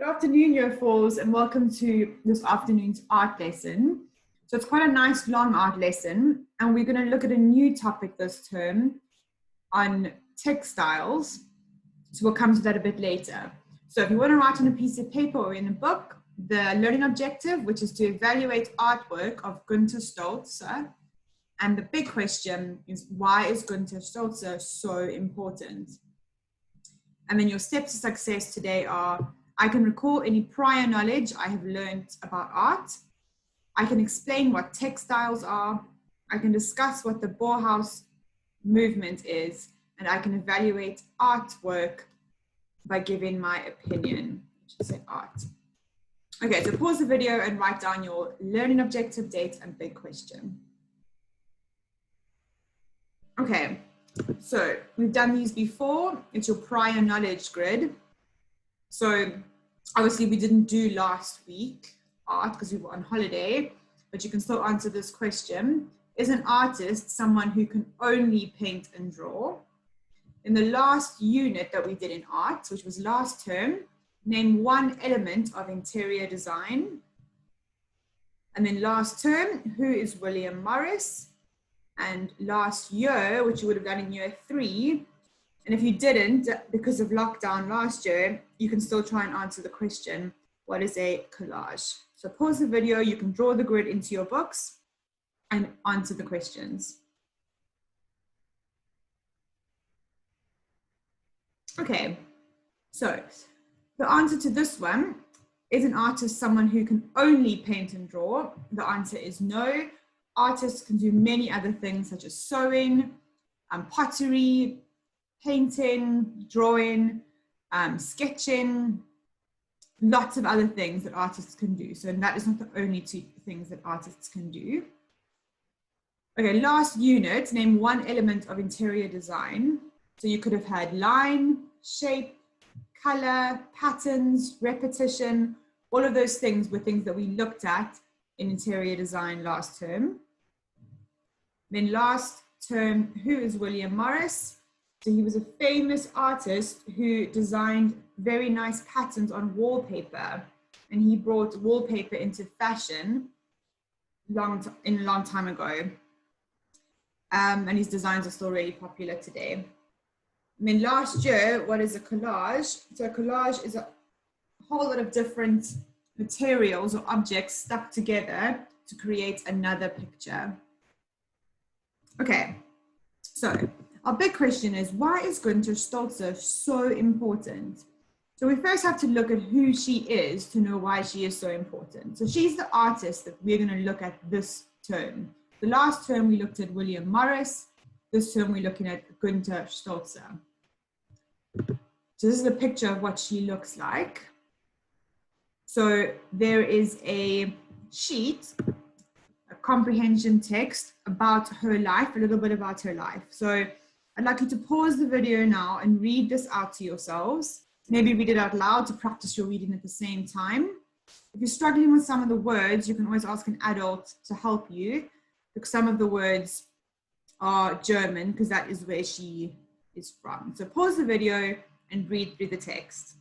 Good afternoon, Year 4s, and welcome to this afternoon's art lesson. So it's quite a nice long art lesson, and we're going to look at a new topic this term on textiles. So we'll come to that a bit later. So if you want to write on a piece of paper or in a book, the learning objective, which is to evaluate artwork of Günter Stolze, and the big question is, why is Günter Stolze so important? And then your steps to success today are: I can recall any prior knowledge I have learned about art. I can explain what textiles are. I can discuss what the Bauhaus movement is, and I can evaluate artwork by giving my opinion. I should say art. Okay, so pause the video and write down your learning objective, date, and big question. Okay, so we've done these before. It's your prior knowledge grid. So obviously we didn't do last week art because we were on holiday, but you can still answer this question. Is an artist someone who can only paint and draw? In the last unit that we did in art, which was last term, name one element of interior design. And then last term, who is William Morris? And last year, which you would have done in year 3, and if you didn't, because of lockdown last year, you can still try and answer the question, what is a collage? So pause the video, you can draw the grid into your books and answer the questions. Okay, so the answer to this one, is an artist someone who can only paint and draw? The answer is no. Artists can do many other things such as sewing, pottery, painting, drawing, sketching, lots of other things that artists can do. So that is not the only two things that artists can do. Okay, last unit, name one element of interior design. So you could have had line, shape, color, patterns, repetition. All of those things were things that we looked at in interior design last term. Then last term, who is William Morris? So he was a famous artist who designed very nice patterns on wallpaper, and he brought wallpaper into fashion in a long time ago. And his designs are still really popular today. And then last year, what is a collage? So a collage is a whole lot of different materials or objects stuck together to create another picture. Okay, so our big question is, why is Günter Stolze so important? So we first have to look at who she is to know why she is so important. So she's the artist that we're going to look at this term. The last term we looked at William Morris. This term we're looking at Günter Stolze. So this is a picture of what she looks like. So there is a sheet, a comprehension text about her life, a little bit about her life. So I'd like you to pause the video now and read this out to yourselves. Maybe read it out loud to practice your reading at the same time. If you're struggling with some of the words, you can always ask an adult to help you, because some of the words are German, because that is where she is from. So pause the video and read through the text.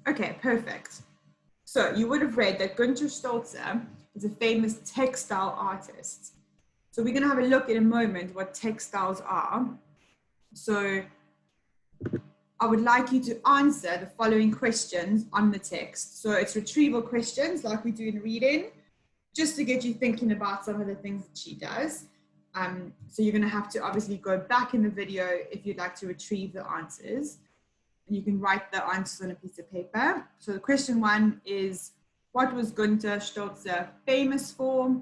Okay, perfect. So you would have read that Günter Stolze is a famous textile artist. So we're going to have a look in a moment what textiles are. So I would like you to answer the following questions on the text. So it's retrieval questions like we do in reading, just to get you thinking about some of the things that she does. So you're going to have to obviously go back in the video if you'd like to retrieve the answers. And you can write the answers on a piece of paper. So the question 1 is, what was Günter Stolze famous for?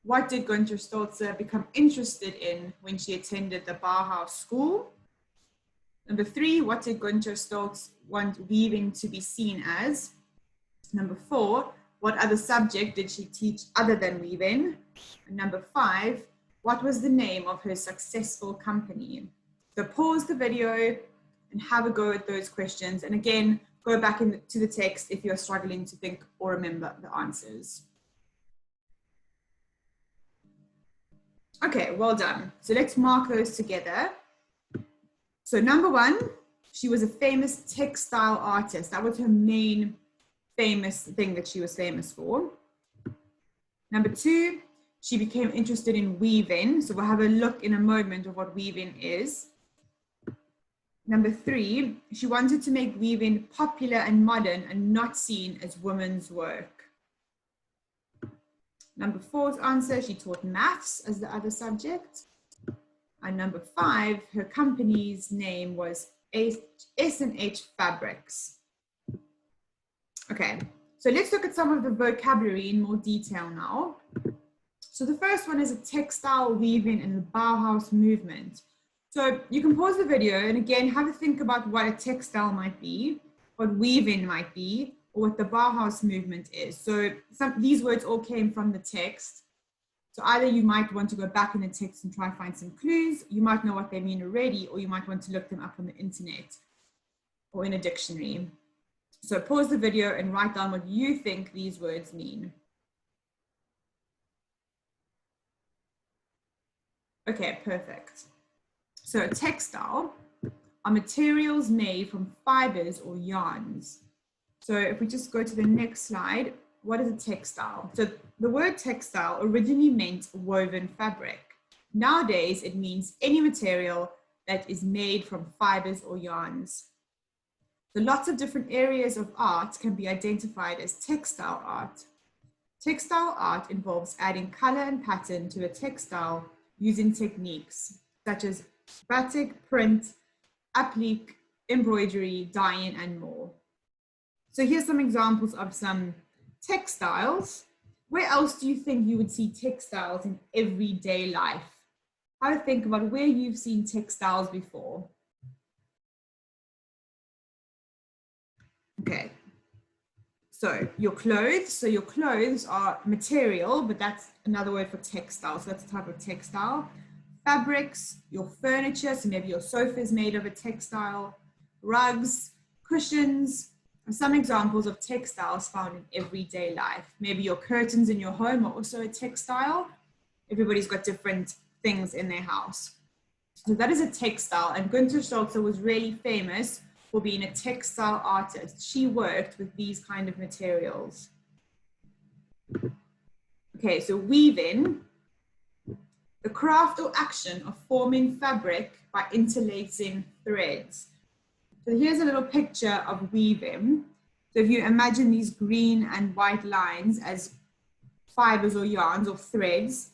What did Günter Stolze become interested in when she attended the Bauhaus school? Number 3, what did Günter Stolze want weaving to be seen as? Number 4, what other subject did she teach other than weaving? And number 5, what was the name of her successful company? So pause the video and have a go at those questions. And again, go back to the text if you're struggling to think or remember the answers. Okay, well done. So let's mark those together. So number one, she was a famous textile artist. That was her main famous thing that she was famous for. Number two, she became interested in weaving. So we'll have a look in a moment of what weaving is. Number three, she wanted to make weaving popular and modern and not seen as women's work. Number four's answer, she taught maths as the other subject. And number five, her company's name was S&H Fabrics. Okay, so let's look at some of the vocabulary in more detail now. So the first one is a textile weaving in the Bauhaus movement. So you can pause the video and again, have a think about what a textile might be, what weaving might be, or what the Bauhaus movement is. So these words all came from the text. So either you might want to go back in the text and try and find some clues, you might know what they mean already, or you might want to look them up on the internet or in a dictionary. So pause the video and write down what you think these words mean. Okay, perfect. So a textile are materials made from fibers or yarns. So if we just go to the next slide, what is a textile? So the word textile originally meant woven fabric. Nowadays, it means any material that is made from fibers or yarns. So lots of different areas of art can be identified as textile art. Textile art involves adding color and pattern to a textile using techniques such as batik, print, applique, embroidery, dyeing, and more. So here's some examples of some textiles. Where else do you think you would see textiles in everyday life? Have a think about where you've seen textiles before. Okay, so your clothes. So your clothes are material, but that's another word for textile. So that's a type of textile. Fabrics, your furniture, so maybe your sofa is made of a textile. Rugs, cushions, and some examples of textiles found in everyday life. Maybe your curtains in your home are also a textile. Everybody's got different things in their house. So that is a textile, and Günther Stolzer was really famous for being a textile artist. She worked with these kind of materials. Okay, so weaving, the craft or action of forming fabric by interlacing threads. So here's a little picture of weaving. So if you imagine these green and white lines as fibers or yarns or threads,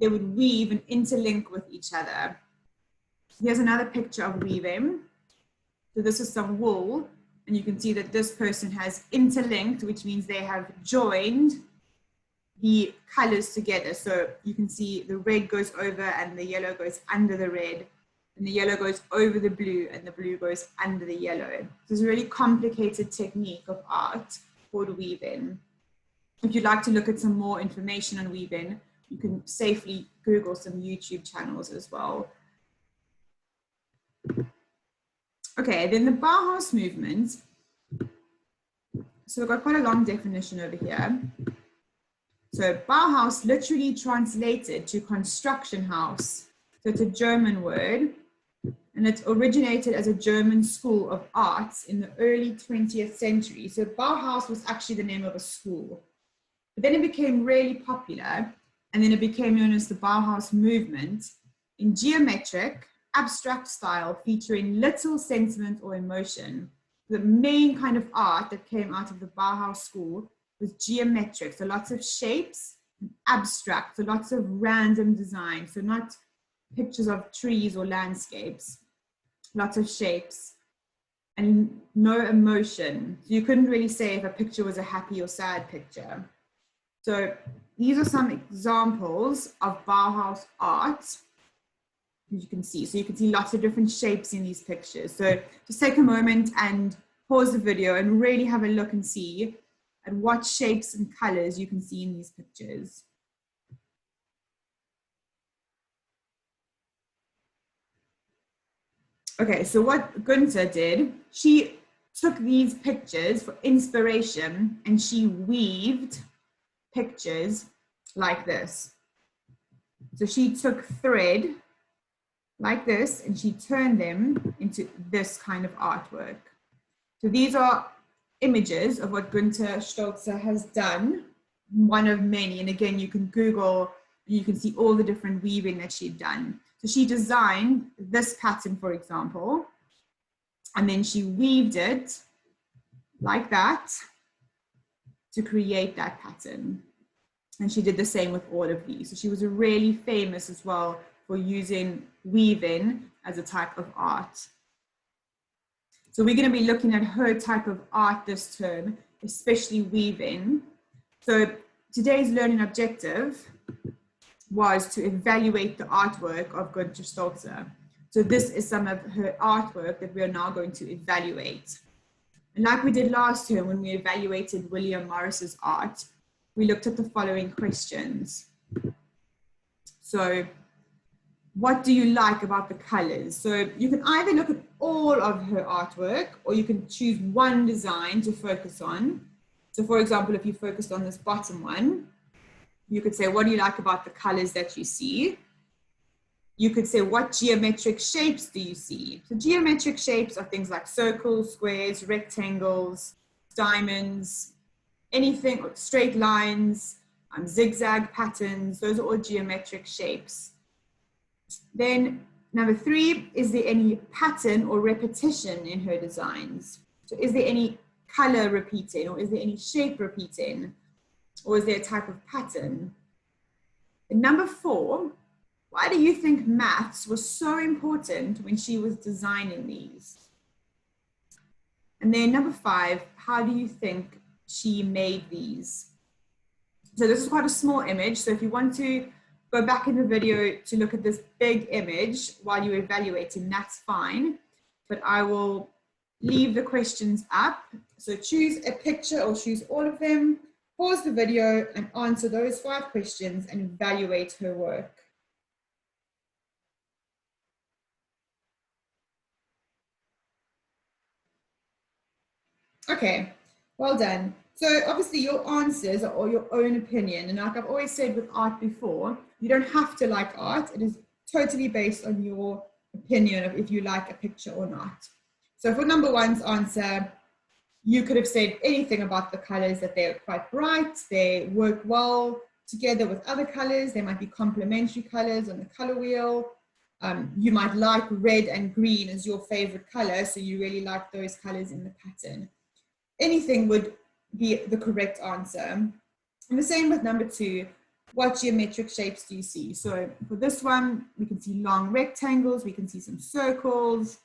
they would weave and interlink with each other. Here's another picture of weaving. So this is some wool, and you can see that this person has interlinked, which means they have joined the colors together. So you can see the red goes over and the yellow goes under the red, and the yellow goes over the blue and the blue goes under the yellow. So it's a really complicated technique of art called weaving. If you'd like to look at some more information on weaving, you can safely Google some YouTube channels as well. Okay, then the Bauhaus movement. So we've got quite a long definition over here. So Bauhaus literally translated to construction house. So it's a German word, and it originated as a German school of arts in the early 20th century. So Bauhaus was actually the name of a school. But then it became really popular, and then it became known as the Bauhaus movement in geometric, abstract style featuring little sentiment or emotion. The main kind of art that came out of the Bauhaus school was geometric, so lots of shapes, and abstract, so lots of random design, so not pictures of trees or landscapes, lots of shapes, and no emotion. So you couldn't really say if a picture was a happy or sad picture. So these are some examples of Bauhaus art, as you can see. So you can see lots of different shapes in these pictures. So just take a moment and pause the video and really have a look and see at what shapes and colors you can see in these pictures. Okay, so what Günther did, she took these pictures for inspiration and she weaved pictures like this. So she took thread like this, and she turned them into this kind of artwork. So these are images of what Günther Stolzer has done, one of many. And again, you can Google, you can see all the different weaving that she'd done. So she designed this pattern, for example, and then she weaved it like that to create that pattern. And she did the same with all of these. So she was really famous as well for using weaving as a type of art. So we're going to be looking at her type of art this term, especially weaving. So today's learning objective was to evaluate the artwork of Günther Stolzer. So this is some of her artwork that we are now going to evaluate. And like we did last term when we evaluated William Morris's art, we looked at the following questions. So what do you like about the colors? So you can either look at all of her artwork, or you can choose one design to focus on. So for example, if you focused on this bottom one, you could say, what do you like about the colors that you see? You could say, what geometric shapes do you see? So geometric shapes are things like circles, squares, rectangles, diamonds, anything, straight lines, zigzag patterns. Those are all geometric shapes. Then number 3, is there any pattern or repetition in her designs? So is there any color repeating, or is there any shape repeating, or is there a type of pattern? And number 4, why do you think maths was so important when she was designing these? And then number 5, how do you think she made these? So this is quite a small image. So if you want to go back in the video to look at this big image while you're evaluating, that's fine. But I will leave the questions up. So choose a picture or choose all of them, pause the video and answer those 5 questions and evaluate her work. Okay, well done. So obviously your answers are all your own opinion. And like I've always said with art before, you don't have to like art. It is totally based on your opinion of if you like a picture or not. So for number 1's answer, you could have said anything about the colors, that they're quite bright, they work well together with other colors, they might be complementary colors on the color wheel. You might like red and green as your favorite color, so you really like those colors in the pattern. Anything would be the correct answer. And the same with number 2, what geometric shapes do you see? So for this one, we can see long rectangles, we can see some circles,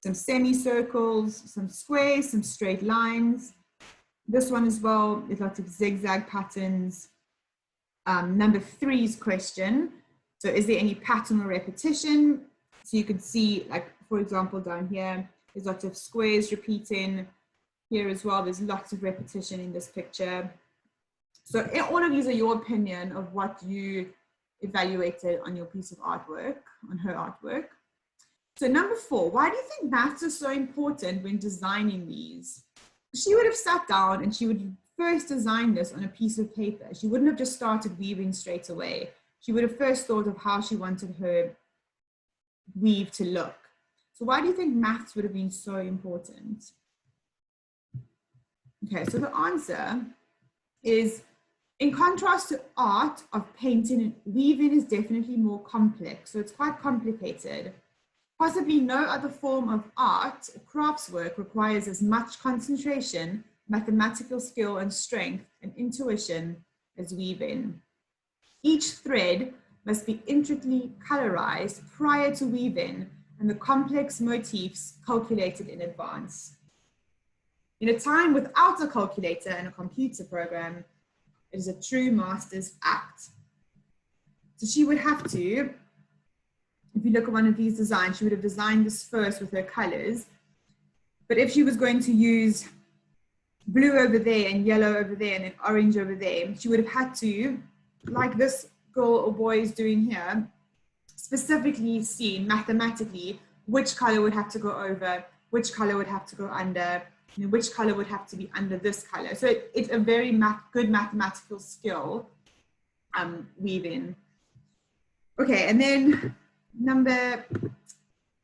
some semicircles, some squares, some straight lines. This one as well, there's lots of zigzag patterns. Number 3's question, so is there any pattern or repetition? So you could see, like, for example, down here, there's lots of squares repeating. Here as well, there's lots of repetition in this picture. So all of these are your opinion of what you evaluated on your piece of artwork, on her artwork. So number 4, why do you think maths is so important when designing these? She would have sat down and she would first design this on a piece of paper. She wouldn't have just started weaving straight away. She would have first thought of how she wanted her weave to look. So why do you think maths would have been so important? Okay, so the answer is, in contrast to art of painting, weaving is definitely more complex. So it's quite complicated. Possibly no other form of art or crafts work requires as much concentration, mathematical skill and strength and intuition as weaving. Each thread must be intricately colorized prior to weaving and the complex motifs calculated in advance. In a time without a calculator and a computer program, it is a true master's act. So she would have to, if you look at one of these designs, she would have designed this first with her colors. But if she was going to use blue over there and yellow over there and then orange over there, she would have had to, like this girl or boy is doing here, specifically see mathematically which color would have to go over, which color would have to go under, and which color would have to be under this color. So it's a very good mathematical skill, weaving. Okay, and then Number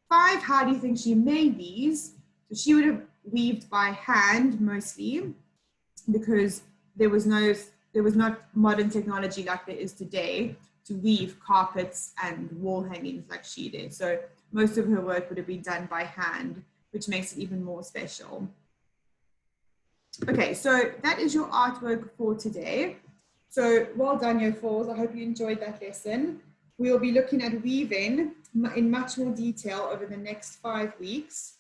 5, how do you think she made these? So she would have weaved by hand mostly, because there was not modern technology like there is today to weave carpets and wall hangings like she did. So most of her work would have been done by hand, which makes it even more special. Okay, so that is your artwork for today. So well done, Year 4s. I hope you enjoyed that lesson. We will be looking at weaving in much more detail over the next 5 weeks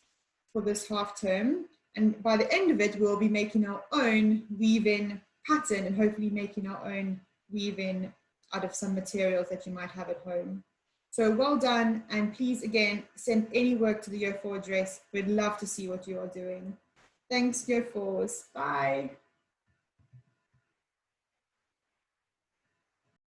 for this half term. And by the end of it, we'll be making our own weaving pattern and hopefully making our own weaving out of some materials that you might have at home. So well done, and please again, send any work to the Year 4 address. We'd love to see what you are doing. Thanks, Year 4s. Bye.